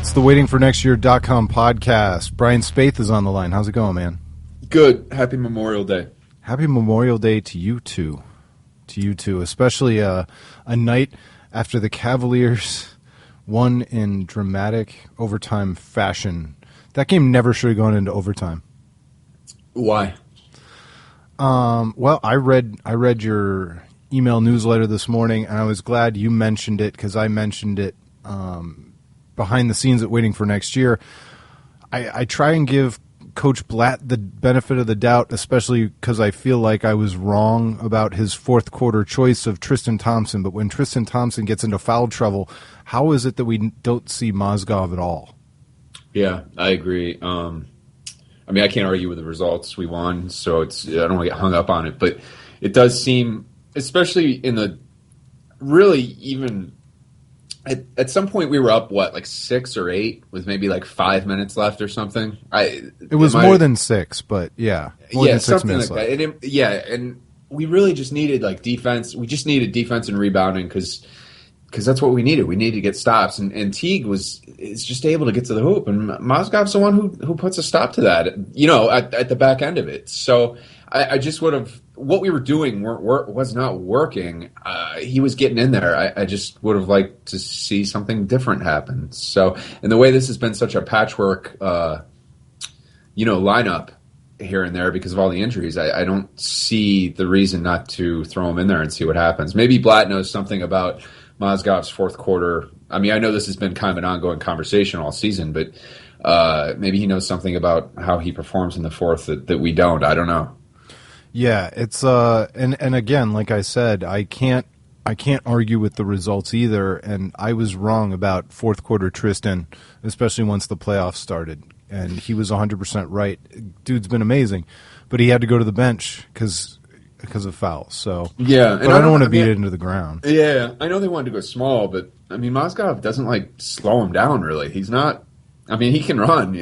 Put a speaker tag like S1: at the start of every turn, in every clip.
S1: It's the waitingfornextyear.com podcast. Brian Spaeth is on the line. How's it going, man?
S2: Good. Happy Memorial Day.
S1: Happy Memorial Day to you too. To you too. Especially a night after the Cavaliers won in dramatic overtime fashion. That game never should have gone into overtime.
S2: Why?
S1: Well, I read your email newsletter this morning, and I was glad you mentioned it because I mentioned it behind the scenes at Waiting for Next Year. I try and give Coach Blatt the benefit of the doubt, especially because I feel like I was wrong about his fourth quarter choice of Tristan Thompson. But when Tristan Thompson gets into foul trouble, how is it that we don't see Mozgov at all?
S2: Yeah, I agree. I mean, I can't argue with the results. We won, so I don't want to get hung up on it. But it does seem, especially in the really even at some point we were up, like 6 or 8 with maybe like 5 minutes left or something.
S1: It was more than 6, but yeah. More than 6 minutes
S2: like left. That. And we really just needed like defense. We just needed defense and rebounding because that's what we needed. We needed to get stops, and Teague is just able to get to the hoop, and Mozgov's the one who puts a stop to that, at the back end of it. So I just would have, what we were doing was not working. He was getting in there. I just would have liked to see something different happen. So, and the way this has been such a patchwork, lineup here and there because of all the injuries, I don't see the reason not to throw him in there and see what happens. Maybe Blatt knows something about Mozgov's fourth quarter. I mean, I know this has been kind of an ongoing conversation all season, but maybe he knows something about how he performs in the fourth that we don't. I don't know.
S1: Yeah, it's and again, like I said, I can't argue with the results either, and I was wrong about fourth quarter Tristan, especially once the playoffs started, and he was 100% right. Dude's been amazing, but he had to go to the bench because of fouls. So
S2: yeah,
S1: but I don't want to beat it into the ground.
S2: Yeah, I know they wanted to go small, but I mean, Mozgov doesn't like slow him down really. He's not. I mean, he can run,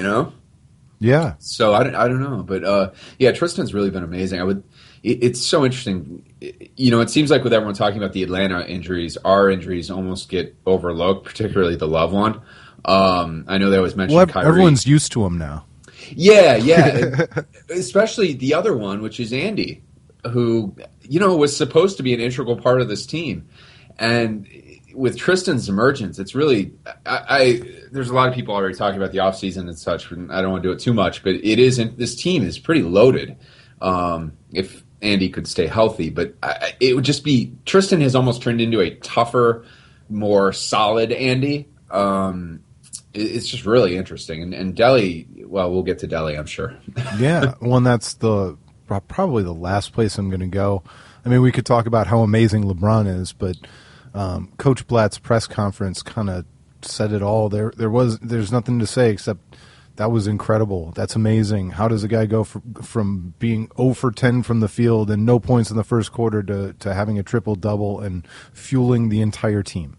S1: Yeah.
S2: So I don't know, but Tristan's really been amazing. It's so interesting. It seems like with everyone talking about the Atlanta injuries, our injuries almost get overlooked, particularly the Love one. I know they always mention Kyrie.
S1: Everyone's used to him now.
S2: Yeah, especially the other one, which is Andy, who was supposed to be an integral part of this team, and with Tristan's emergence, it's really there's a lot of people already talking about the offseason and such, and I don't want to do it too much, but this team is pretty loaded if Andy could stay healthy. But it would just be, Tristan has almost turned into a tougher, more solid Andy. It's just really interesting. And Delhi, well, we'll get to Delhi, I'm sure.
S1: Yeah, well, that's probably the last place I'm going to go. I mean, we could talk about how amazing LeBron is, but Coach Blatt's press conference kind of said it all. There's nothing to say except that was incredible. That's amazing. How does a guy go from being 0 for 10 from the field and no points in the first quarter to having a triple-double and fueling the entire team?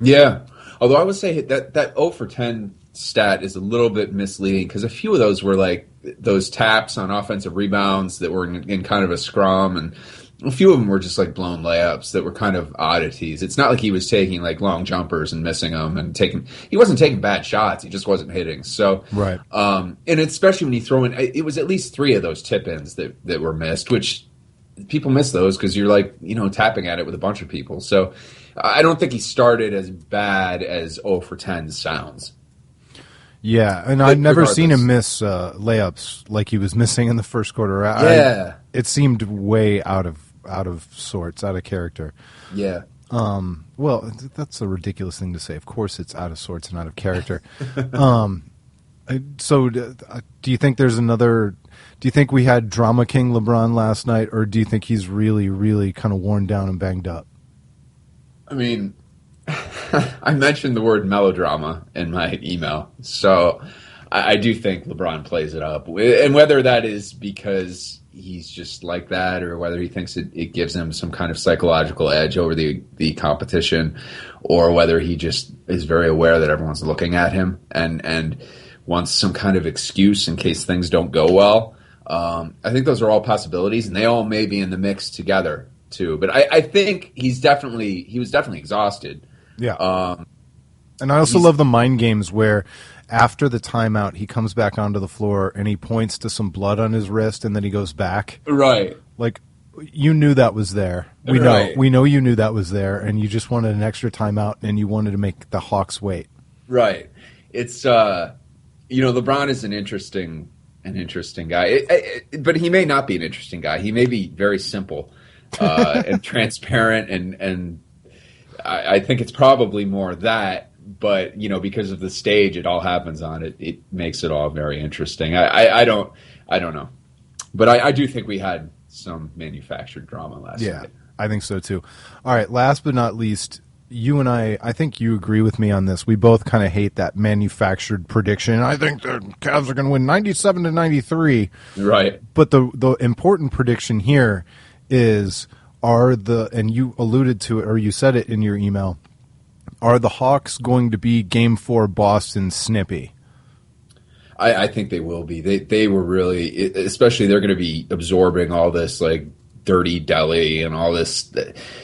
S1: Yeah.
S2: Although I would say that 0 for 10 stat is a little bit misleading because a few of those were like those taps on offensive rebounds that were in kind of a scrum, and a few of them were just like blown layups that were kind of oddities. It's not like he was taking like long jumpers and missing them and he wasn't taking bad shots. He just wasn't hitting. So,
S1: right.
S2: And especially when you throw in, it was at least 3 of those tip-ins that were missed, which people miss those because you're like, tapping at it with a bunch of people. So I don't think he started as bad as 0 for 10 sounds.
S1: Yeah, and I've never seen him miss layups like he was missing in the first quarter. It seemed way out of sorts, out of character.
S2: Yeah.
S1: Well, that's a ridiculous thing to say. Of course it's out of sorts and out of character. So do you think there's another – do you think we had Drama King LeBron last night, or do you think he's really, really kind of worn down and banged up?
S2: I mean – I mentioned the word melodrama in my email, so I do think LeBron plays it up. And whether that is because he's just like that or whether he thinks it gives him some kind of psychological edge over the competition, or whether he just is very aware that everyone's looking at him and wants some kind of excuse in case things don't go well. I think those are all possibilities, and they all may be in the mix together. too. But I think he was definitely exhausted.
S1: Yeah. And I also love the mind games where after the timeout, he comes back onto the floor and he points to some blood on his wrist and then he goes back.
S2: Right.
S1: Like, you knew that was there. We know you knew that was there, and you just wanted an extra timeout and you wanted to make the Hawks wait.
S2: Right. It's, LeBron is an interesting guy. But he may not be an interesting guy. He may be very simple and transparent, and I think it's probably more that. But, because of the stage it all happens on, it makes it all very interesting. I don't know. But I do think we had some manufactured drama last night.
S1: Yeah, I think so too. All right, last but not least, you and I think you agree with me on this. We both kind of hate that manufactured prediction. I think the Cavs are going to win 97-93.
S2: Right.
S1: But the important prediction here is, and you alluded to it, or you said it in your email, are the Hawks going to be Game 4 Boston snippy?
S2: I think they will be. They were really, especially they're going to be absorbing all this like dirty Delhi and all this.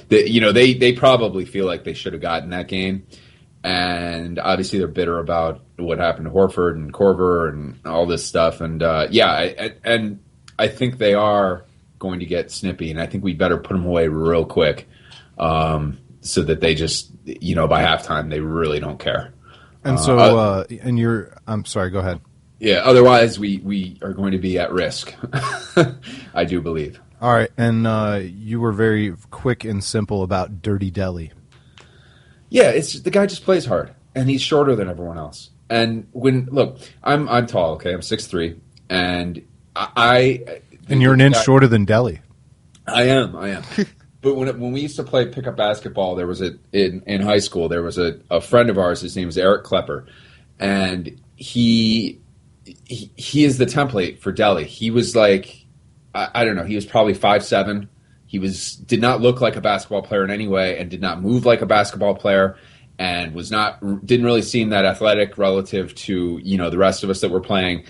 S2: They probably feel like they should have gotten that game, and obviously they're bitter about what happened to Horford and Korver and all this stuff. And and I think they are going to get snippy, and I think we better put them away real quick, so that they just by halftime they really don't care.
S1: And so, I'm sorry. Go ahead.
S2: Yeah, otherwise we are going to be at risk. I do believe.
S1: All right, and you were very quick and simple about Dirty Delhi.
S2: Yeah, it's the guy just plays hard, and he's shorter than everyone else. And I'm tall. Okay, I'm 6'3", and
S1: and you're an inch shorter than Delhi.
S2: I am. But when we used to play pickup basketball, there was in high school there was a friend of ours. His name was Eric Klepper, and he is the template for Delhi. He was like, I don't know, he was probably 5'7". He did not look like a basketball player in any way, and did not move like a basketball player, and didn't really seem that athletic relative to the rest of us that were playing.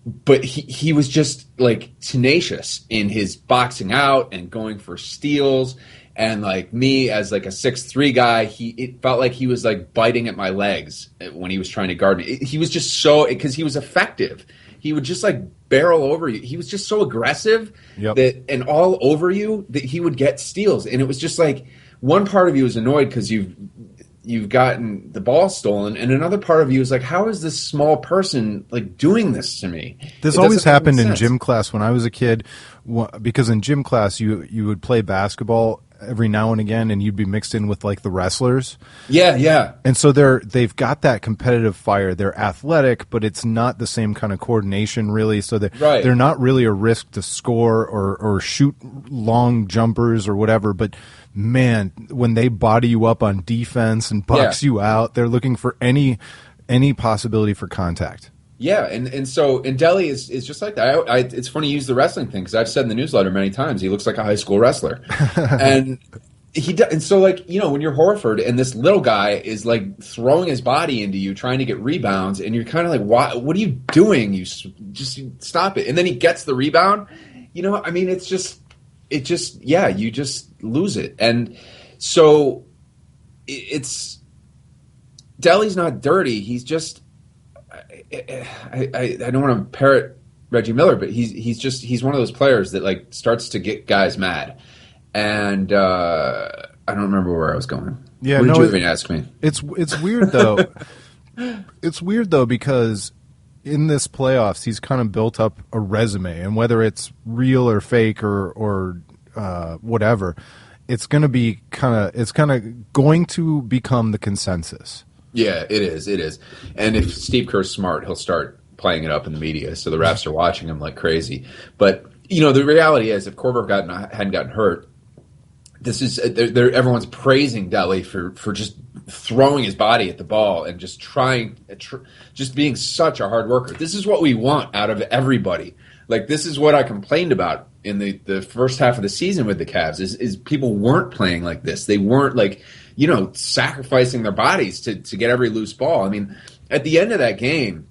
S2: But he was just like tenacious in his boxing out and going for steals. And like me as like a 6'3" guy, it felt like he was like biting at my legs when he was trying to guard me. He was just because he was effective. He would just like barrel over you. He was just so aggressive and all over you that he would get steals. And it was just like one part of you was annoyed because you've gotten the ball stolen, and another part of you is like, how is this small person like doing this to me?
S1: This always happened in gym class when I was a kid, because in gym class you would play basketball every now and again, and you'd be mixed in with like the wrestlers.
S2: Yeah.
S1: And so they've got that competitive fire. They're athletic, but it's not the same kind of coordination really. So they're not really a risk to score or shoot long jumpers or whatever. But man, when they body you up on defense and box you out, they're looking for any possibility for contact.
S2: Yeah, and so Delhi is just like that. It's funny you use the wrestling thing because I've said in the newsletter many times he looks like a high school wrestler, and so like when you're Horford and this little guy is like throwing his body into you trying to get rebounds, and you're kind of like, what are you doing? You just stop it, and then he gets the rebound. I mean, you just lose it, and so it's Delhi's not dirty. He's just. I don't want to parrot Reggie Miller, but he's one of those players that like starts to get guys mad, and I don't remember where I was going.
S1: Yeah,
S2: what did you even ask me?
S1: It's weird though. It's weird though because in this playoffs he's kind of built up a resume, and whether it's real or fake or whatever, it's going to be going to become the consensus.
S2: Yeah, it is. And if Steve Kerr's smart, he'll start playing it up in the media, so the refs are watching him like crazy. But, the reality is if Korver hadn't gotten hurt, everyone's praising Delhi for just throwing his body at the ball and just just being such a hard worker. This is what we want out of everybody. Like, this is what I complained about in the first half of the season with the Cavs is people weren't playing like this. They weren't like, sacrificing their bodies to get every loose ball. I mean, at the end of that game,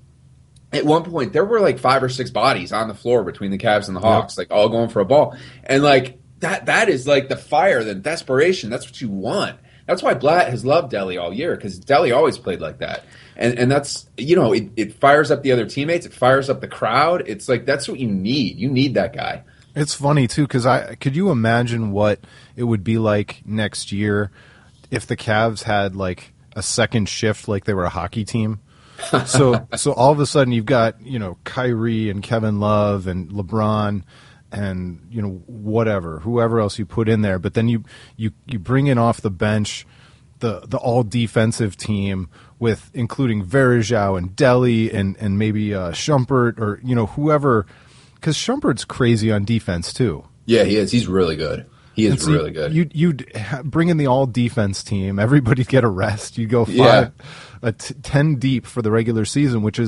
S2: at one point, there were like 5 or 6 bodies on the floor between the Cavs and the Hawks, like all going for a ball. And like, that is like the fire, the desperation. That's what you want. That's why Blatt has loved Delly all year, because Delly always played like that. And that's, it fires up the other teammates. It fires up the crowd. It's like, that's what you need. You need that guy.
S1: It's funny, too, because could you imagine what it would be like next year if the Cavs had, like, a second shift like they were a hockey team? So all of a sudden you've got, Kyrie and Kevin Love and LeBron and, whoever else you put in there. But then you bring in off the bench the all-defensive team with including Varejao and Delly and maybe Shumpert or, whoever – because Shumpert's crazy on defense, too.
S2: Yeah, he is. He's really good. He is really good.
S1: You'd bring in the all-defense team. Everybody'd get a rest. You'd go 10 deep for the regular season, which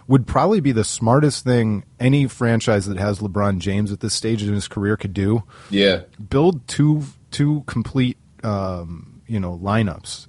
S1: would probably be the smartest thing any franchise that has LeBron James at this stage in his career could do.
S2: Yeah.
S1: Build two complete, lineups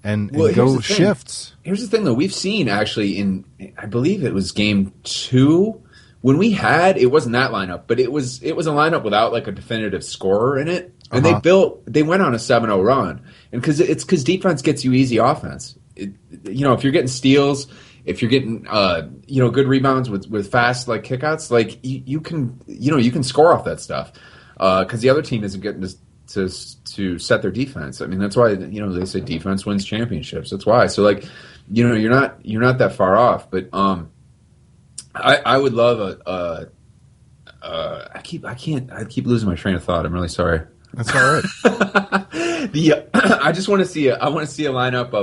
S1: and go shifts.
S2: Here's the thing, though. We've seen, actually, in, I believe it was game 2, when we had, it wasn't that lineup, but it was a lineup without like a definitive scorer in it. And they went on a 7-0 run. And because defense gets you easy offense. If you're getting steals, if you're getting, good rebounds with fast, like, kickouts, like, you can score off that stuff. Because the other team isn't getting to set their defense. I mean, that's why, they say defense wins championships. That's why. So, like, you're not that far off. But I would love I keep losing my train of thought. I'm really sorry.
S1: That's all right.
S2: I just want to see a lineup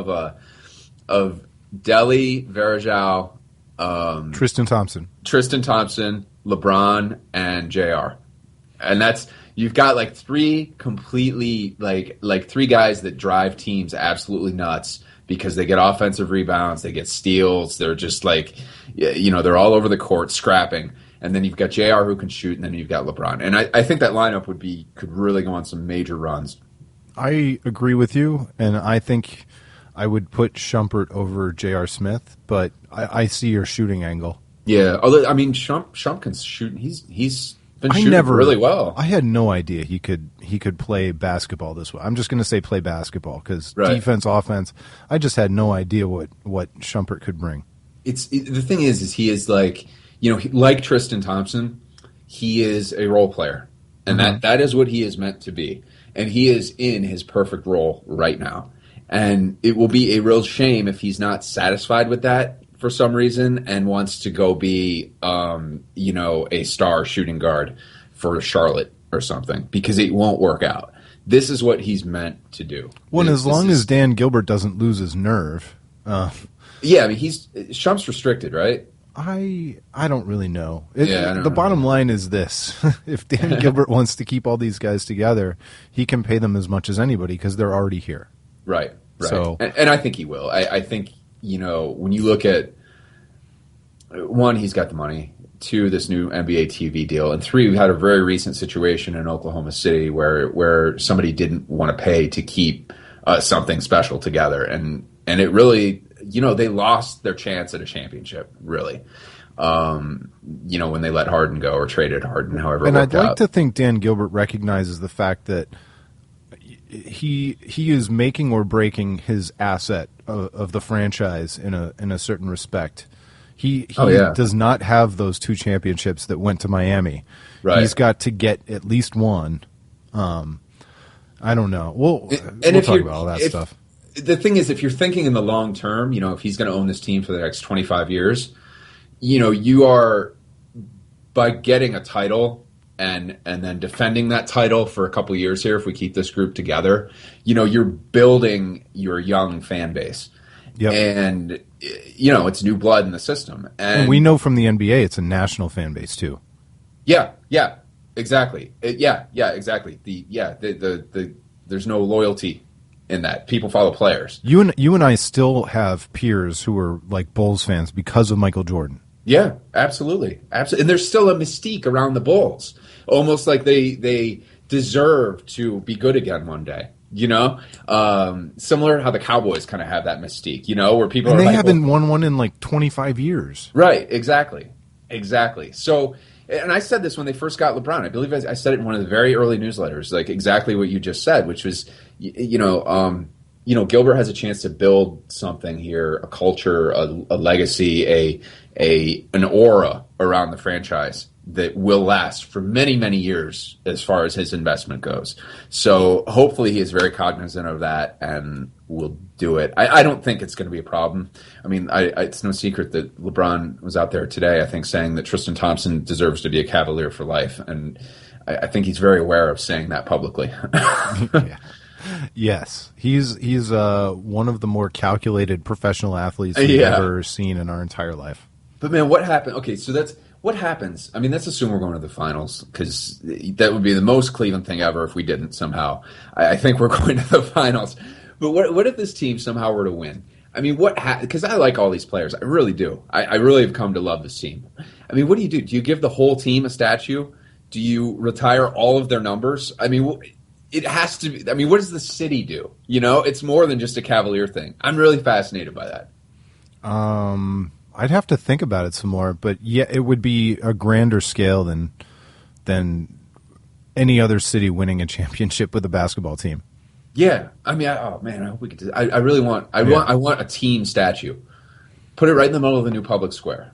S2: of Delly, Varejao,
S1: Tristan Thompson,
S2: LeBron, and JR. And that's, you've got like three completely like three guys that drive teams absolutely nuts because they get offensive rebounds, they get steals, they're just like, they're all over the court scrapping. And then you've got JR who can shoot, and then you've got LeBron. And I think that lineup could really go on some major runs.
S1: I agree with you, and I think I would put Shumpert over J.R. Smith, but I see your shooting angle.
S2: Yeah, although, I mean, Shump can shoot. He's been shooting really well.
S1: I had no idea he could play basketball this way. I'm just going to say play basketball because defense, offense, I just had no idea what Shumpert could bring.
S2: The thing is he is like, like Tristan Thompson, he is a role player, and that is what he is meant to be. And he is in his perfect role right now. And it will be a real shame if he's not satisfied with that for some reason and wants to go be, a star shooting guard for Charlotte or something, because it won't work out. This is what he's meant to do.
S1: Well, as long as Dan Gilbert doesn't lose his nerve.
S2: Yeah, I mean, Shump's restricted, right?
S1: I don't really know. The bottom line is this. If Dan Gilbert wants to keep all these guys together, he can pay them as much as anybody because they're already here.
S2: Right. So, and I think he will. I think, when you look at, 1, he's got the money. 2, this new NBA TV deal. And 3, we had a very recent situation in Oklahoma City where somebody didn't want to pay to keep something special together. And it really, they lost their chance at a championship, really. When they let Harden go or traded Harden, however it worked out. And I'd like
S1: to think Dan Gilbert recognizes the fact that he is making or breaking his asset of the franchise in a certain respect. He does not have those 2 championships that went to Miami. Right. He's got to get at least one. I don't know. We'll talk about all that stuff.
S2: The thing is, if you're thinking in the long term, if he's going to own this team for the next 25 years, you are, by getting a title and then defending that title for a couple years here, if we keep this group together, you're building your young fan base.
S1: Yep.
S2: And, it's new blood in the system.
S1: And we know from the NBA it's a national fan base, too.
S2: Yeah, exactly. Exactly. There's no loyalty in that. People follow players.
S1: You and I still have peers who are like Bulls fans because of Michael Jordan.
S2: Yeah, absolutely. And there's still a mystique around the Bulls, almost like they deserve to be good again one day. Similar to how the Cowboys kind of have that mystique, where people
S1: and
S2: are
S1: they haven't won one in like 25 years.
S2: Right, exactly. So, and I said this when they first got LeBron. I believe I said it in one of the very early newsletters, like exactly what you just said, which was, Gilbert has a chance to build something here, a culture, a legacy, an aura around the franchise that will last for many, many years as far as his investment goes. So hopefully he is very cognizant of that and will do it. I don't think it's going to be a problem. I mean, it's no secret that LeBron was out there today, I think, saying that Tristan Thompson deserves to be a Cavalier for life. And I think he's very aware of saying that publicly.
S1: Yeah. Yes. He's one of the more calculated professional athletes we've ever seen in our entire life.
S2: But, man, what happened? Okay, so what happens? I mean, let's assume we're going to the finals, because that would be the most Cleveland thing ever if we didn't somehow. I think we're going to the finals. But what if this team somehow were to win? I mean, because I like all these players. I really do. I really have come to love this team. I mean, what do? Do you give the whole team a statue? Do you retire all of their numbers? I mean, it has to be. I mean, what does the city do? It's more than just a Cavalier thing. I'm really fascinated by that.
S1: I'd have to think about it some more, but yeah, it would be a grander scale than any other city winning a championship with a basketball team.
S2: Yeah, I mean, I hope we could. I really want. I want a team statue. Put it right in the middle of the new public square.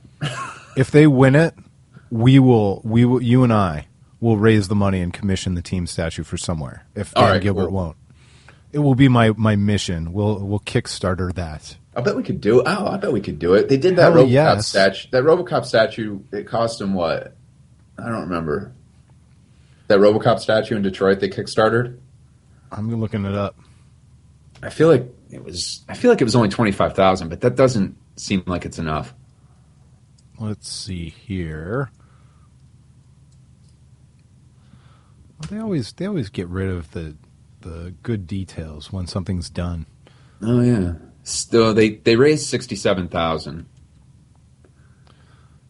S1: If they win it, we will. You and I will raise the money and commission the team statue for somewhere. If Dan Gilbert won't, it will be my mission. We'll Kickstarter that.
S2: I bet we could do it. Oh, I bet we could do it. They did that RoboCop statue. That RoboCop statue, it cost them what? I don't remember. That RoboCop statue in Detroit they kickstarted.
S1: I'm looking it up.
S2: I feel like it was only $25,000, but that doesn't seem like it's enough.
S1: Let's see here. Well, they always get rid of the good details when something's done.
S2: Oh yeah. Still, they raised $67,000.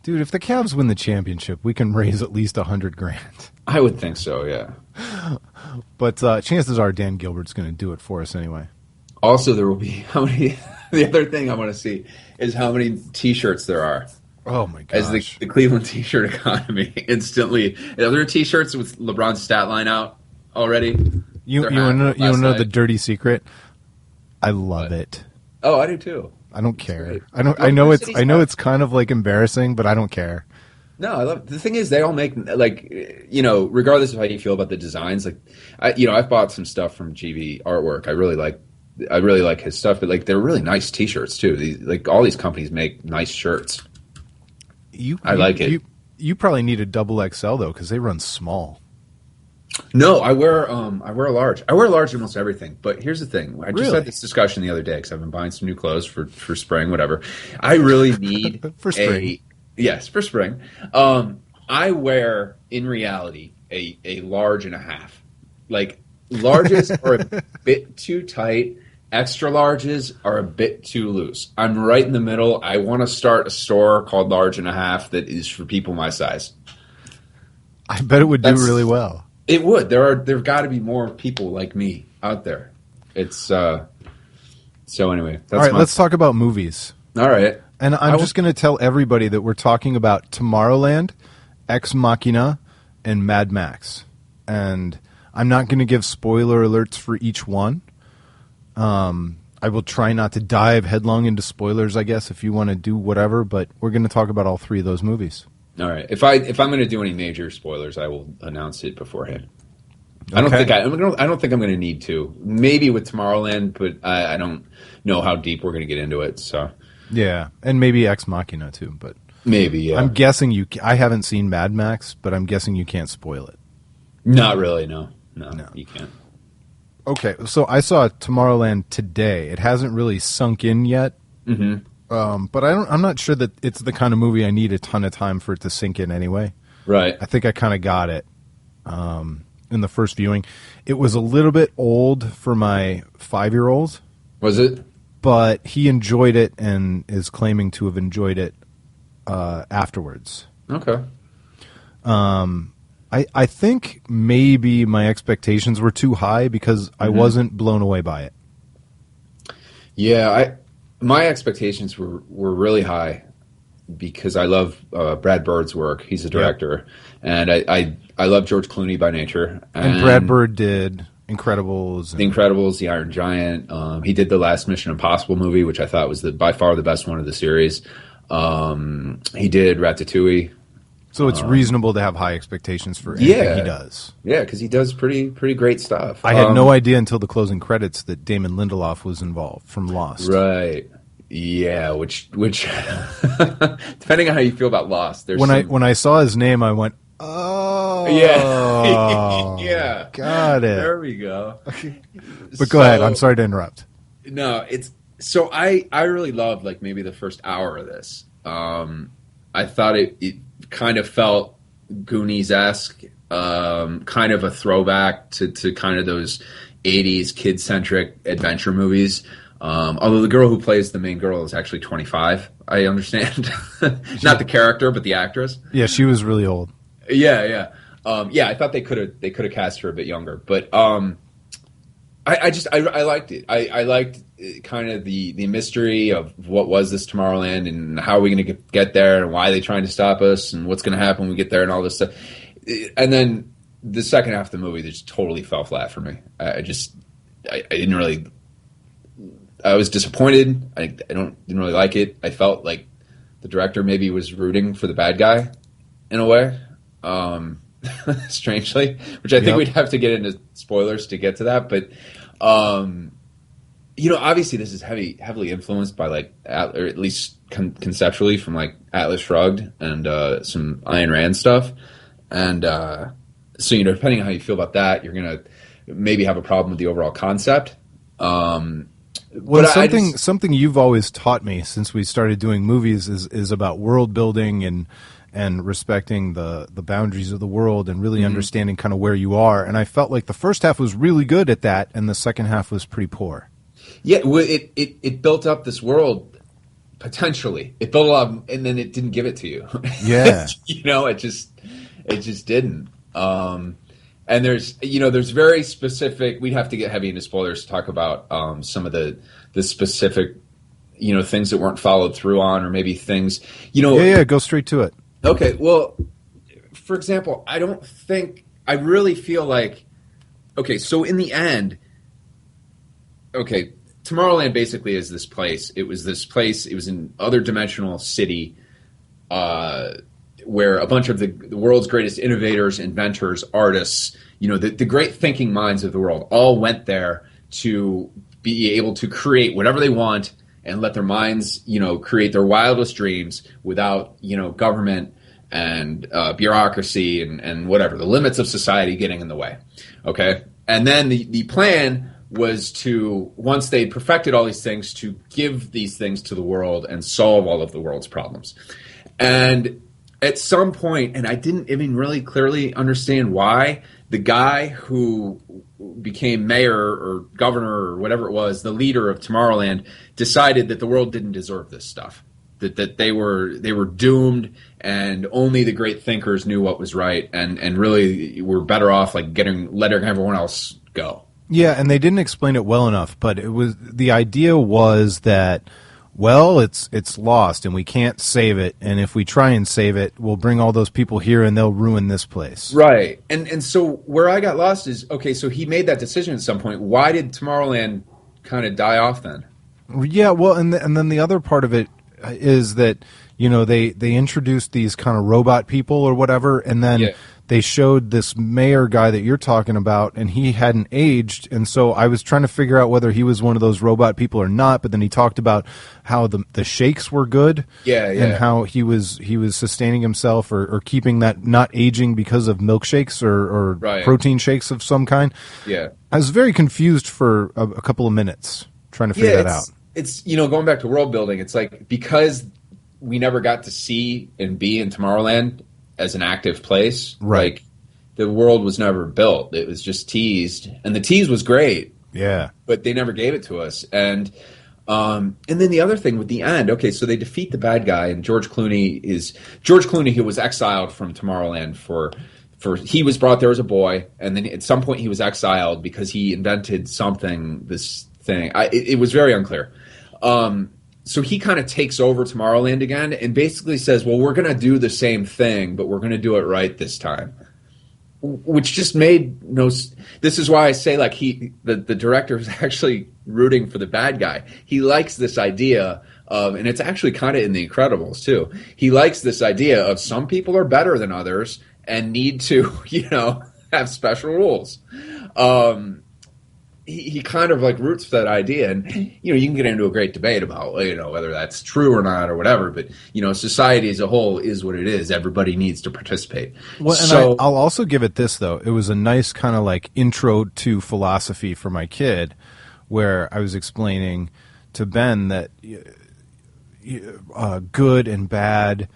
S1: Dude, if the Cavs win the championship, we can raise at least $100,000.
S2: I would think so, yeah.
S1: But chances are Dan Gilbert's going to do it for us anyway.
S2: Also, there will be how many. The other thing I want to see is how many T-shirts there are.
S1: Oh my gosh!
S2: As the Cleveland T-shirt economy instantly. Are there T-shirts with LeBron's stat line out already?
S1: You want to know the dirty secret? I love it.
S2: Oh, I do too.
S1: I don't care. I know it's kind of like embarrassing, but I don't care.
S2: No, I love it. The thing is, they all make regardless of how you feel about the designs. Like, I've bought some stuff from GB Artwork. I really like his stuff, but they're really nice T-shirts too. All these companies make nice shirts. I like it.
S1: You probably need a double XL though, because they run small.
S2: No, I wear a large. I wear a large almost everything. But here's the thing: I just had this discussion the other day because I've been buying some new clothes for spring, whatever. I really need
S1: for spring.
S2: Yes, for spring. I wear in reality a large and a half. Larges are a bit too tight. Extra larges are a bit too loose. I'm right in the middle. I want to start a store called Large and a Half that is for people my size.
S1: I bet it would do really well.
S2: It would. There've got to be more people like me out there. It's so anyway. That's
S1: all right. Let's talk about movies.
S2: All right.
S1: And I'm just going to tell everybody that we're talking about Tomorrowland, Ex Machina, and Mad Max. And I'm not going to give spoiler alerts for each one. I will try not to dive headlong into spoilers, I guess, if you want to do whatever. But we're going to talk about all three of those movies.
S2: All right. If I'm going to do any major spoilers, I will announce it beforehand. Okay. I don't think I'm going to need to. Maybe with Tomorrowland, but I don't know how deep we're going to get into it. So
S1: yeah, and maybe Ex Machina too. But
S2: maybe yeah.
S1: I'm guessing I haven't seen Mad Max, but I'm guessing you can't spoil it.
S2: Not really. No, you can't.
S1: Okay, so I saw Tomorrowland today. It hasn't really sunk in yet. Mm-hmm. But I'm not sure that it's the kind of movie I need a ton of time for it to sink in anyway.
S2: Right.
S1: I think I kind of got it in the first viewing. It was a little bit old for my 5-year-old.
S2: Was it?
S1: But he enjoyed it and is claiming to have enjoyed it afterwards.
S2: Okay.
S1: I think maybe my expectations were too high because I wasn't blown away by it.
S2: Yeah, my expectations were really high, because I love Brad Bird's work. He's a director, and I love George Clooney by nature.
S1: And Brad Bird did Incredibles.
S2: The Incredibles, The Iron Giant. He did the last Mission Impossible movie, which I thought was by far the best one of the series. He did Ratatouille.
S1: So it's reasonable to have high expectations for anything he does.
S2: Yeah, because he does pretty great stuff.
S1: I had no idea until the closing credits that Damon Lindelof was involved from Lost.
S2: Right. Yeah, which depending on how you feel about Lost, there's
S1: when I saw his name, I went, oh,
S2: yeah, yeah,
S1: got it.
S2: There we go.
S1: But go ahead. I'm sorry to interrupt.
S2: No, it's so I really loved like maybe the first hour of this. I thought it kind of felt Goonies-esque, kind of a throwback to kind of those 80s kid-centric adventure movies. Although the girl who plays the main girl is actually 25, I understand. Not the character, but the actress.
S1: Yeah, she was really old.
S2: Yeah. I thought they could have cast her a bit younger, but I liked it. I liked kind of the mystery of what was this Tomorrowland and how are we going to get there and why are they trying to stop us and what's going to happen when we get there and all this stuff. And then the second half of the movie just totally fell flat for me. I didn't really. I was disappointed. I didn't really like it. I felt like the director maybe was rooting for the bad guy in a way, strangely, which I think we'd have to get into spoilers to get to that. But, obviously this is heavily influenced by like, or at least conceptually from like Atlas Shrugged and some Ayn Rand stuff. And so, depending on how you feel about that, you're going to maybe have a problem with the overall concept.
S1: Well, something you've always taught me since we started doing movies is about world building and respecting the boundaries of the world and really understanding kind of where you are. And I felt like the first half was really good at that, and the second half was pretty poor.
S2: Yeah, well, it built up this world potentially. It built a lot, and then it didn't give it to you.
S1: Yeah,
S2: it just didn't. And there's very specific. We'd have to get heavy into spoilers to talk about some of the specific, things that weren't followed through on, or maybe things,
S1: Yeah, go straight to it.
S2: Okay, well, for example, I really feel like, okay, so in the end, okay, Tomorrowland basically is this place. It was an other dimensional city, where a bunch of the world's greatest innovators, inventors, artists, the great thinking minds of the world all went there to be able to create whatever they want and let their minds, create their wildest dreams without, government and bureaucracy and whatever, the limits of society getting in the way. Okay. And then the plan was to, once they perfected all these things, to give these things to the world and solve all of the world's problems. And at some point, and I didn't even really clearly understand why, the guy who became mayor or governor or whatever it was, the leader of Tomorrowland, decided that the world didn't deserve this stuff, that they were doomed, and only the great thinkers knew what was right, and really were better off like letting everyone else go.
S1: Yeah, and they didn't explain it well enough, but the idea was that, well, it's lost and we can't save it, and if we try and save it, we'll bring all those people here and they'll ruin this place.
S2: Right. And so where I got lost is, okay, so he made that decision at some point. Why did Tomorrowland kind of die off then?
S1: Yeah, well, and then the other part of it is that, they introduced these kind of robot people or whatever, and then they showed this mayor guy that you're talking about, and he hadn't aged, and so I was trying to figure out whether he was one of those robot people or not, but then he talked about how the shakes were good, and how he was sustaining himself or keeping that not aging because of milkshakes or protein shakes of some kind.
S2: Yeah.
S1: I was very confused for a couple of minutes trying to figure that out.
S2: It's, going back to world building, it's like, because we never got to see and be in Tomorrowland as an active place,
S1: right?
S2: Like, the world was never built. It was just teased, and the tease was great.
S1: Yeah,
S2: but they never gave it to us. And then the other thing with the end, okay, so they defeat the bad guy, and George Clooney, who was exiled from Tomorrowland for he was brought there as a boy, and then at some point he was exiled because he invented something. This thing, it was very unclear. so he kind of takes over Tomorrowland again and basically says, well, we're going to do the same thing, but we're going to do it right this time. Which just made no. This is why I say like the director is actually rooting for the bad guy. He likes this idea of, and it's actually kind of in The Incredibles too. He likes this idea of some people are better than others and need to, have special rules. He kind of like roots for that idea, and you can get into a great debate about whether that's true or not or whatever. But society as a whole is what it is. Everybody needs to participate.
S1: Well, and I'll also give it this though. It was a nice kind of like intro to philosophy for my kid, where I was explaining to Ben that good and bad,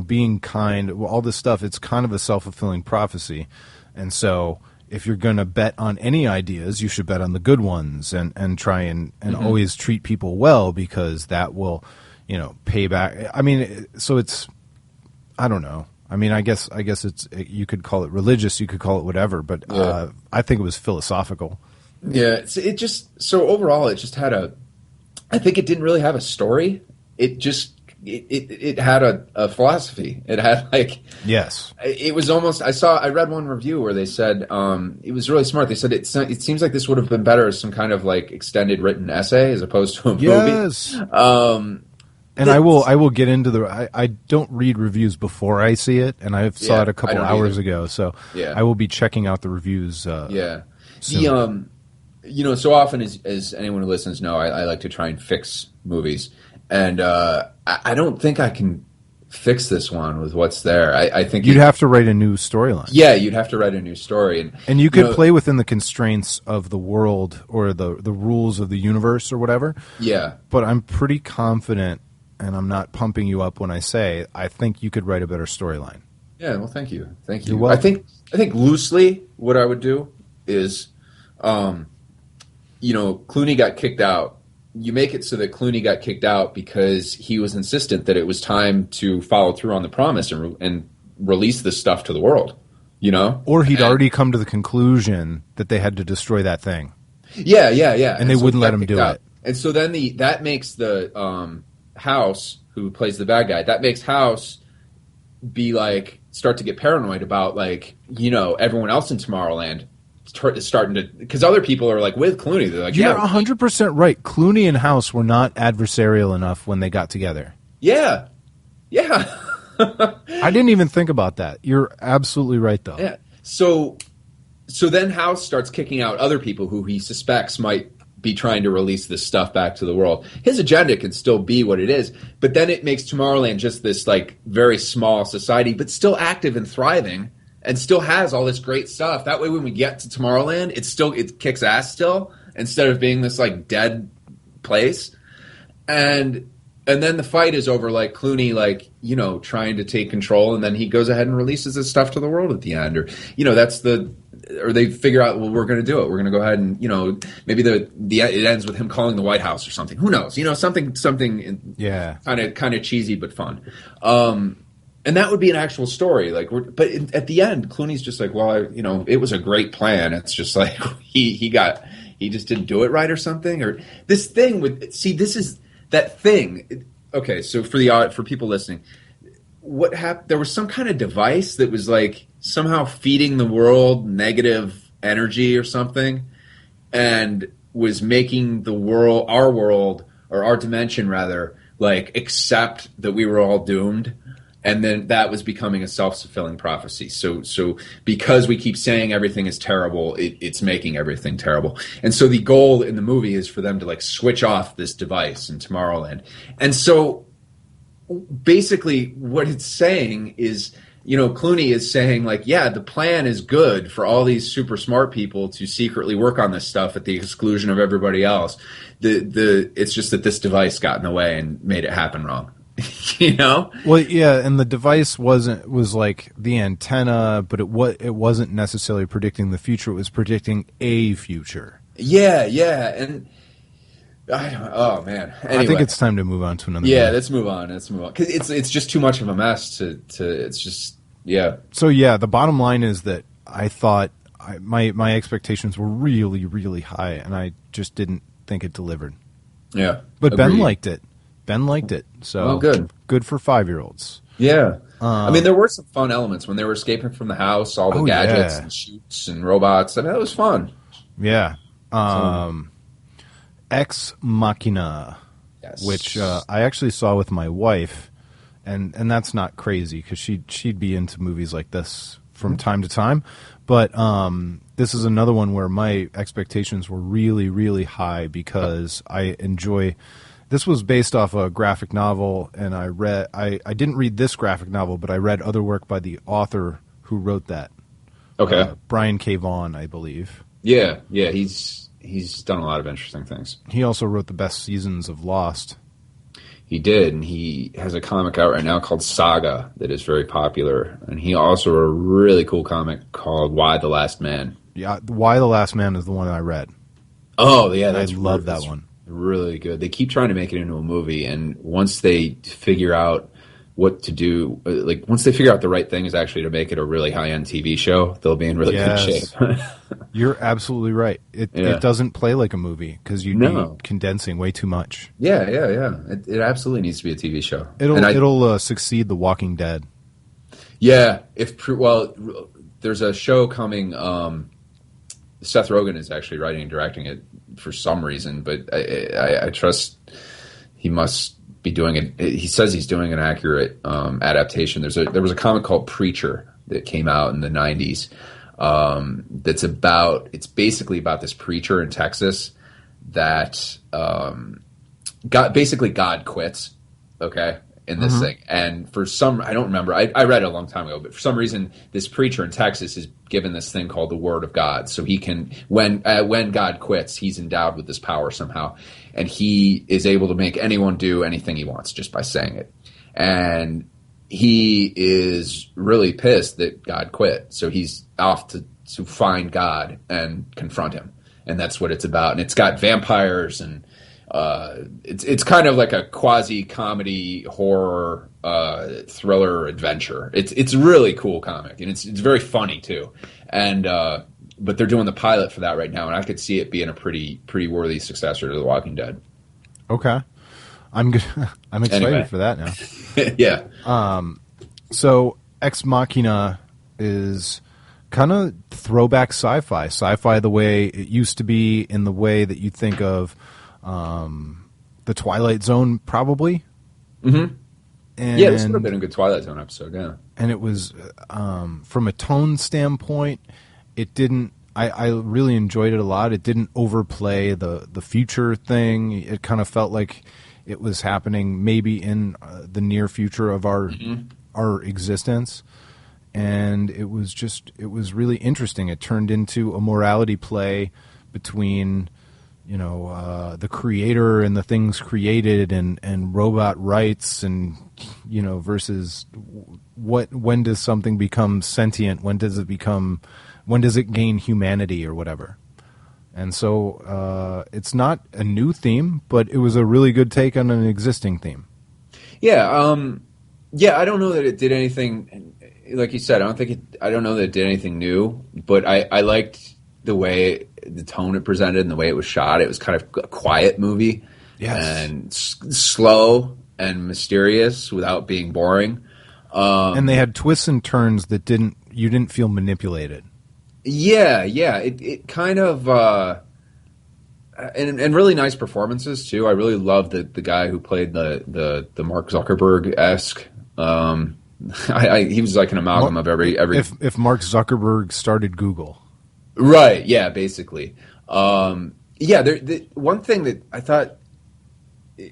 S1: being kind, all this stuff. It's kind of a self-fulfilling prophecy, and so. If you're going to bet on any ideas, you should bet on the good ones and try and always treat people well, because that will, pay back. I mean, so it's, I don't know. I mean, I guess it's, you could call it religious, you could call it whatever, but I think it was philosophical.
S2: Yeah. So overall, it just had I think it didn't really have a story. It just, it had a philosophy. It had
S1: yes.
S2: It was almost. I read one review where they said it was really smart. They said it seems like this would have been better as some kind of like extended written essay as opposed to a movie.
S1: Yes. And I will get into I don't read reviews before I see it, and I saw it a couple hours ago, so I will be checking out the reviews. Soon.
S2: So often as anyone who listens know, I like to try and fix movies. And I don't think I can fix this one with what's there. I think
S1: you'd have to write a new storyline.
S2: Yeah, you'd have to write a new story,
S1: and you could play within the constraints of the world or the rules of the universe or whatever.
S2: Yeah,
S1: but I'm pretty confident, and I'm not pumping you up when I say I think you could write a better storyline.
S2: Yeah, well, thank you.
S1: You're welcome.
S2: I think loosely what I would do is, Clooney got kicked out. You make it so that Clooney got kicked out because he was insistent that it was time to follow through on the promise and release this stuff to the world,
S1: Or he'd already come to the conclusion that they had to destroy that thing.
S2: Yeah.
S1: And they wouldn't let him do it.
S2: And so then that makes the House, who plays the bad guy, that makes House be like, start to get paranoid about everyone else in Tomorrowland. Starting to, because other people are like with Clooney. They're like,
S1: you're 100% right. Clooney and House were not adversarial enough when they got together.
S2: Yeah.
S1: I didn't even think about that. You're absolutely right, though.
S2: Yeah. So then House starts kicking out other people who he suspects might be trying to release this stuff back to the world. His agenda can still be what it is, but then it makes Tomorrowland just this like very small society, but still active and thriving. And still has all this great stuff. That way, when we get to Tomorrowland, it kicks ass still, instead of being this like dead place. And then the fight is over like Clooney trying to take control, and then he goes ahead and releases his stuff to the world at the end, or or they figure out, well, we're going to do it. We're going to go ahead and maybe it ends with him calling the White House or something. Who knows? Something kind of cheesy but fun. And that would be an actual story, but at the end, Clooney's just like, well, it was a great plan. It's just like he just didn't do it right or something, or this thing this is that thing. Okay, so for people listening, what happened? There was some kind of device that was like somehow feeding the world negative energy or something, and was making our world or our dimension rather, like accept that we were all doomed. And then that was becoming a self-fulfilling prophecy. So because we keep saying everything is terrible, it's making everything terrible. And so the goal in the movie is for them to like switch off this device in Tomorrowland. And so basically what it's saying is, Clooney is saying like, yeah, the plan is good for all these super smart people to secretly work on this stuff at the exclusion of everybody else. It's just that this device got in the way and made it happen wrong.
S1: Well, yeah, and the device was like the antenna, but it wasn't necessarily predicting the future. It was predicting a future.
S2: Yeah, and oh man. Anyway.
S1: I think it's time to move on to another.
S2: Yeah,
S1: movie.
S2: let's move on because it's just too much of a mess to it's just
S1: So yeah, the bottom line is that I thought my expectations were really, really high, and I just didn't think it delivered.
S2: Yeah,
S1: but
S2: agreed.
S1: Ben liked it. Ben liked it. So
S2: well, good
S1: for 5-year-olds.
S2: Yeah. I mean, there were some fun elements when they were escaping from the house, all the gadgets and shoots and robots. I mean, that was fun.
S1: Yeah. Ex Machina, which I actually saw with my wife, and that's not crazy because she'd be into movies like this from time to time. But this is another one where my expectations were really, really high because I enjoy. This was based off a graphic novel, and I didn't read this graphic novel, but I read other work by the author who wrote that.
S2: Okay.
S1: Brian K. Vaughan, I believe.
S2: Yeah, he's done a lot of interesting things.
S1: He also wrote the best seasons of Lost.
S2: He did, and he has a comic out right now called Saga that is very popular. And he also wrote a really cool comic called Why the Last Man.
S1: Yeah, Why the Last Man is the one I read.
S2: Oh, yeah.
S1: I love that one.
S2: Really good. They keep trying to make it into a movie, and once they figure out what to do, like once they figure out the right thing is actually to make it a really high-end TV show, they'll be in really good shape.
S1: You're absolutely right. It doesn't play like a movie because you'd be condensing way too much.
S2: Yeah. It absolutely needs to be a TV show.
S1: It'll succeed The Walking Dead.
S2: Yeah. There's a show coming. Seth Rogen is actually writing and directing it for some reason, but I trust he must be doing it. He says he's doing an accurate adaptation. There was a comic called Preacher that came out in the 90s. It's basically about this preacher in Texas that God quits. Okay. In this thing, and for some, I don't remember. I read it a long time ago, but for some reason, this preacher in Texas is given this thing called the Word of God. So he can, when God quits, he's endowed with this power somehow, and he is able to make anyone do anything he wants just by saying it. And he is really pissed that God quit, so he's off to find God and confront him, and that's what it's about. And it's got vampires and. It's kind of like a quasi comedy horror thriller adventure. It's a really cool comic, and it's very funny too. And but they're doing the pilot for that right now, and I could see it being a pretty worthy successor to The Walking Dead.
S1: Okay, I'm excited for that now.
S2: Yeah.
S1: So Ex Machina is kind of throwback sci-fi the way it used to be, in the way that you think of. The Twilight Zone, probably.
S2: Mm-hmm.
S1: And,
S2: yeah, this would have been a good Twilight Zone episode, yeah.
S1: And it was, from a tone standpoint, it didn't, I really enjoyed it a lot. It didn't overplay the future thing. It kind of felt like it was happening maybe in the near future of our existence. And it was really interesting. It turned into a morality play between... the creator and the things created and robot rights and, versus when does something become sentient? When does it gain humanity or whatever? And so it's not a new theme, but it was a really good take on an existing theme.
S2: Yeah. I don't know that it did anything, like you said, I don't know that it did anything new, but I liked the way the tone it presented and the way it was shot. It was kind of a quiet movie, and slow and mysterious without being boring.
S1: And they had twists and turns that you didn't feel manipulated.
S2: Yeah. It kind of and really nice performances too. I really loved the guy who played the Mark Zuckerberg-esque. He was like an amalgam of every.
S1: If Mark Zuckerberg started Google.
S2: Right. Yeah. Basically. One thing that I thought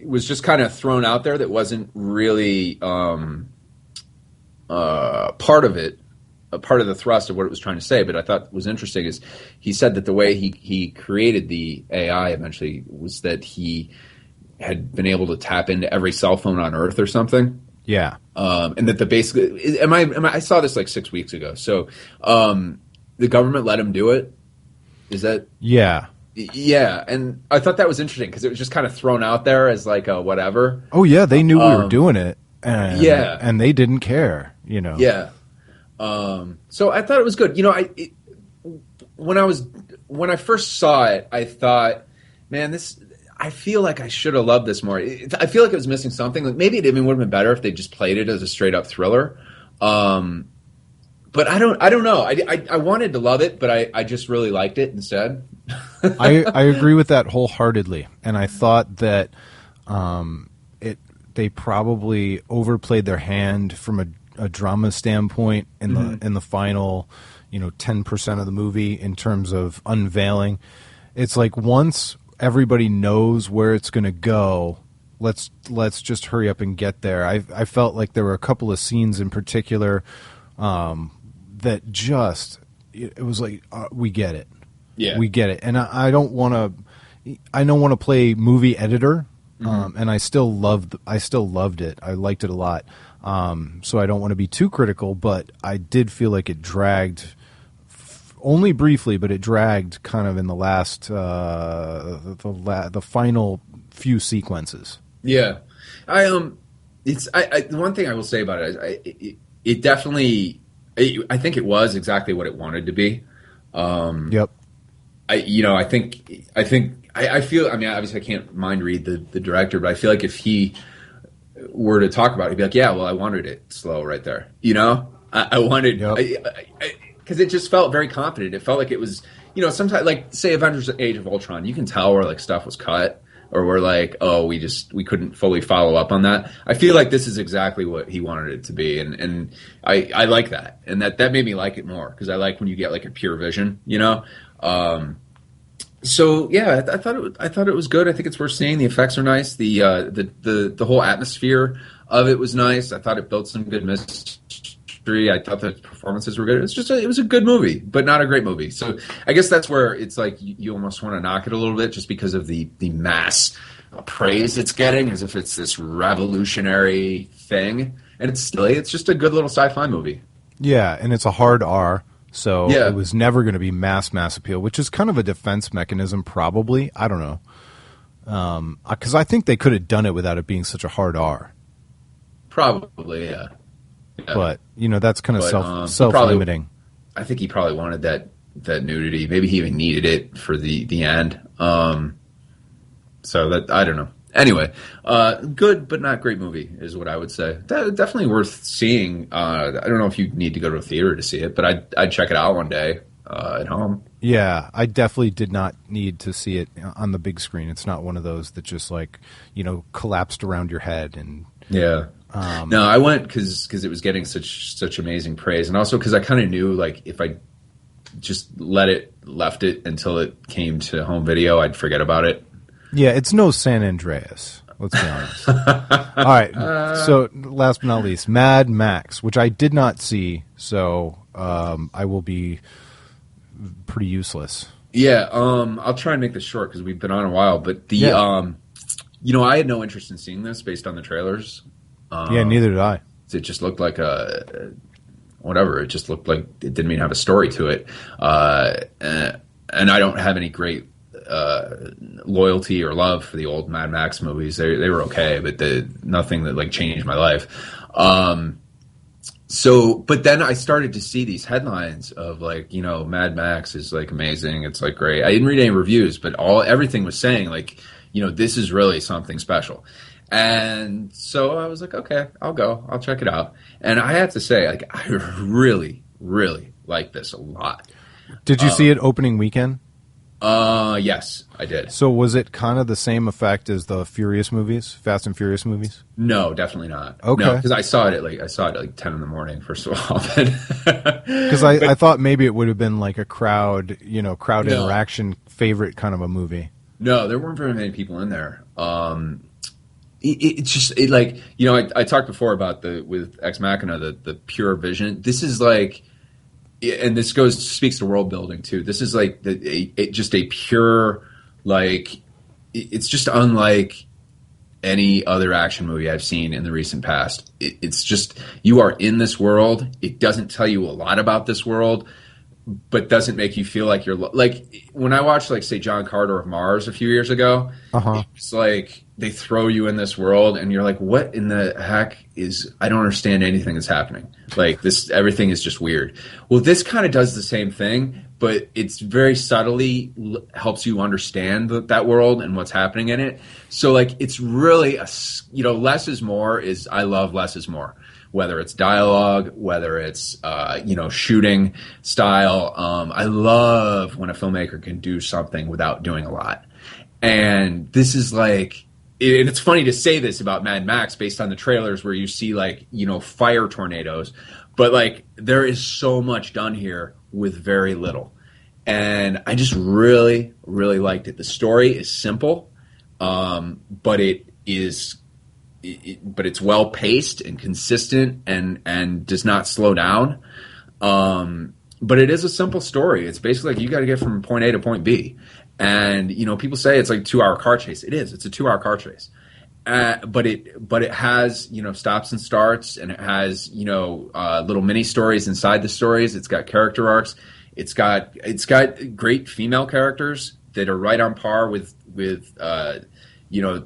S2: was just kind of thrown out there that wasn't really part of it, a part of the thrust of what it was trying to say, but I thought was interesting is he said that the way he created the AI eventually was that he had been able to tap into every cell phone on Earth or something.
S1: Yeah.
S2: And that basically, I saw this like 6 weeks ago. So, the government let him do it? Is that... Yeah. Yeah, and I thought that was interesting because it was just kind of thrown out there as like a whatever.
S1: Oh, yeah, they knew we were doing it. And they didn't care,
S2: Yeah. So I thought it was good. When I first saw it, I thought, man, I feel like I should have loved this more. I feel like it was missing something. Like maybe it even would have been better if they just played it as a straight up thriller. But I don't know. I wanted to love it, but I just really liked it instead.
S1: I agree with that wholeheartedly, and I thought that they probably overplayed their hand from a drama standpoint in the final 10% of the movie in terms of unveiling. It's like once everybody knows where it's going to go, let's just hurry up and get there. I felt like there were a couple of scenes in particular that just it was like we get it. Yeah. We get it. And I don't want to play movie editor. And I still loved it. I liked it a lot. So I don't want to be too critical, but I did feel like it dragged only briefly, but it dragged kind of in the last the final few sequences.
S2: Yeah. The one thing I will say about it is it definitely I think it was exactly what it wanted to be.
S1: Yep.
S2: I feel, I mean, obviously I can't mind read the director, but I feel like if he were to talk about it, he'd be like, yeah, well, I wanted it slow right there. I wanted, because it just felt very confident. It felt like it was, sometimes like say Avengers Age of Ultron, you can tell where like stuff was cut or we're like, oh, we couldn't fully follow up on that. I feel like this is exactly what he wanted it to be. And I like that. And that made me like it more because I like when you get like a pure vision, So yeah, I thought it was good. I think it's worth seeing. The effects are nice. The whole atmosphere of it was nice. I thought it built some good mystery. I thought the performances were good. It was a good movie, but not a great movie. So I guess that's where it's like you almost want to knock it a little bit just because of the mass praise it's getting, as if it's this revolutionary thing. And it's just a good little sci-fi movie.
S1: Yeah, and it's a hard R. So it was never going to be mass appeal, which is kind of a defense mechanism, probably. I don't know. Because I think they could have done it without it being such a hard R.
S2: Probably, yeah.
S1: But, that's kind of self-limiting.
S2: I think he probably wanted that nudity. Maybe he even needed it for the end. So that, I don't know. Anyway, good but not great movie is what I would say. Definitely worth seeing. I don't know if you need to go to a theater to see it, but I'd check it out one day at home.
S1: Yeah, I definitely did not need to see it on the big screen. It's not one of those that just like collapsed around your head and
S2: yeah. No, I went because it was getting such amazing praise, and also because I kind of knew like if I just left it until it came to home video, I'd forget about it.
S1: Yeah, it's no San Andreas. Let's be honest. All right. So last but not least, Mad Max, which I did not see, so I will be pretty useless.
S2: Yeah, I'll try and make this short because we've been on a while. But I had no interest in seeing this based on the trailers.
S1: Yeah, neither did I.
S2: It just looked like whatever. It just looked like it didn't even have a story to it. And I don't have any great loyalty or love for the old Mad Max movies. They were okay, but nothing that like changed my life. But then I started to see these headlines of like, Mad Max is like amazing. It's like great. I didn't read any reviews, but everything was saying like, this is really something special. And so I was like, okay, I'll go. I'll check it out. And I have to say, like, I really, really like this a lot.
S1: Did you see it opening weekend?
S2: Yes, I did.
S1: So was it kind of the same effect as the Furious movies, Fast and Furious movies?
S2: No, definitely not.
S1: Okay.
S2: No, because I saw it at like 10 in the morning, first of all.
S1: Because I thought maybe it would have been like a crowd interaction favorite kind of a movie.
S2: No, there weren't very many people in there. I talked before about with Ex Machina, the pure vision. This is like, and this speaks to world building too. This is like just a pure, like, it's just unlike any other action movie I've seen in the recent past. It's just, you are in this world. It doesn't tell you a lot about this world, but doesn't make you feel like you're like when I watched like say John Carter of Mars a few years ago. It's like they throw you in this world and you're like, what in the heck is, I don't understand anything that's happening. Like this, everything is just weird. Well, this kind of does the same thing, but it's very subtly helps you understand that world and what's happening in it. So like, it's really less is more I love less is more. Whether it's dialogue, whether it's, shooting style. I love when a filmmaker can do something without doing a lot. And this is like, and it's funny to say this about Mad Max based on the trailers where you see like, fire tornadoes, but like there is so much done here with very little. And I just really, really liked it. The story is simple, but it's well paced and consistent and does not slow down. But it is a simple story. It's basically like you got to get from point A to point B. And, people say it's like a 2-hour car chase. It is. It's a 2-hour car chase. But it has, stops and starts, and it has, little mini stories inside the stories. It's got character arcs. It's got great female characters that are right on par with the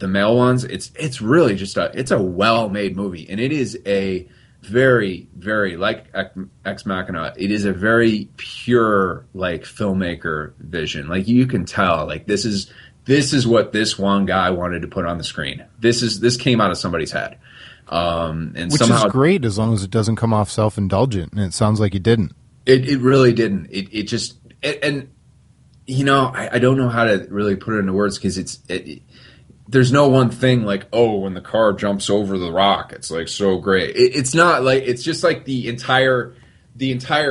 S2: male ones. It's really just it's a well-made movie, and it is a very, very, like Ex Machina, it is a very pure like filmmaker vision. Like you can tell, like this is what this one guy wanted to put on the screen. This came out of somebody's head, and
S1: which
S2: somehow,
S1: is great as long as it doesn't come off self-indulgent. And it sounds like it didn't.
S2: It really didn't. It just and I don't know how to really put it into words because there's no one thing like, oh, when the car jumps over the rock, it's like so great. It's not like, it's just like the entire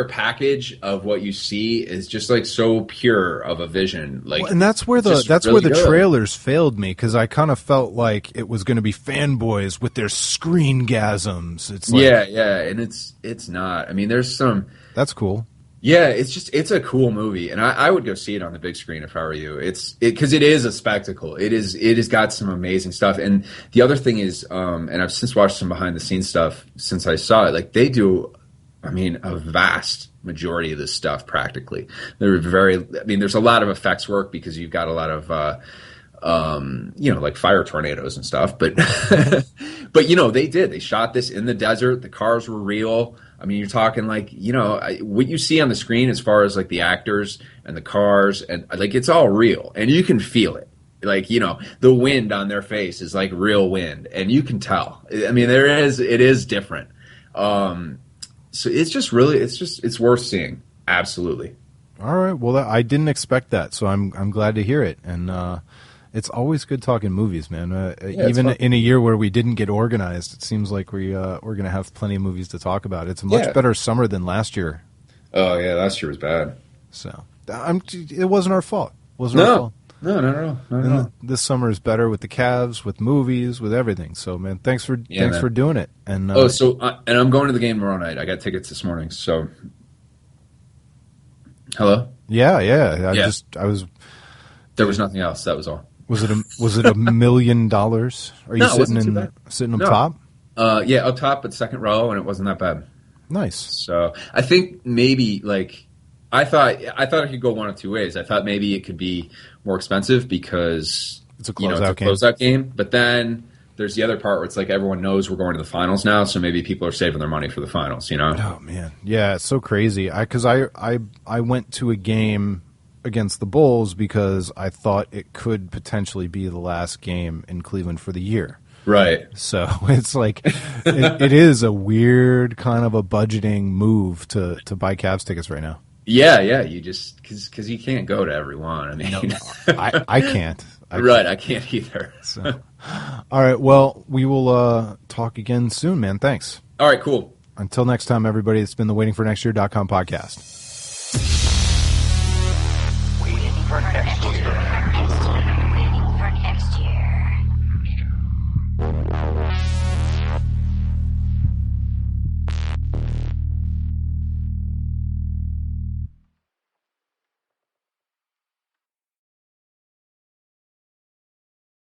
S2: package of what you see is just like so pure of a vision. Like,
S1: and that's where the trailers failed me, because I kind of felt like it was going to be fanboys with their screen-gasms. It's like,
S2: yeah, and it's not. I mean, there's some.
S1: That's cool.
S2: Yeah, it's a cool movie, and I would go see it on the big screen if I were you. Because it is a spectacle. It has got some amazing stuff. And the other thing is, and I've since watched some behind the scenes stuff since I saw it. Like they do, a vast majority of this stuff practically. There's a lot of effects work because you've got a lot of like fire tornadoes and stuff. But but they shot this in the desert. The cars were real. I mean, you're talking like, what you see on the screen as far as like the actors and the cars and like it's all real and you can feel it. Like, the wind on their face is like real wind and you can tell. I mean, it is different. So it's worth seeing. Absolutely.
S1: All right. Well, I didn't expect that. So I'm glad to hear it. And, it's always good talking movies, man. Even in a year where we didn't get organized, it seems like we're going to have plenty of movies to talk about. It's a much better summer than last year.
S2: Oh yeah, last year was bad.
S1: So it wasn't our fault. Our fault.
S2: No, not at all.
S1: This summer is better with the Cavs, with movies, with everything. So man, thanks for doing it. And
S2: and I'm going to the game tomorrow night. I got tickets this morning. So hello.
S1: Yeah.
S2: There was nothing else. That was all.
S1: Was it $1 million? Are you sitting up top?
S2: Up top at second row, and it wasn't that bad.
S1: Nice.
S2: So I think maybe like I thought it could go one of two ways. I thought maybe it could be more expensive because
S1: it's a closeout
S2: game. But then there's the other part where it's like everyone knows we're going to the finals now, so maybe people are saving their money for the finals.
S1: Oh man, yeah, it's so crazy. Because I went to a game against the Bulls because I thought it could potentially be the last game in Cleveland for the year.
S2: Right.
S1: So it's like it is a weird kind of a budgeting move to buy Cavs tickets right now.
S2: Yeah. You just because you can't go to every one. I mean,
S1: I can't.
S2: I can't either.
S1: So, all right. Well, we will talk again soon, man. Thanks.
S2: All right. Cool.
S1: Until next time, everybody. It's been the waitingfornextyear.com podcast.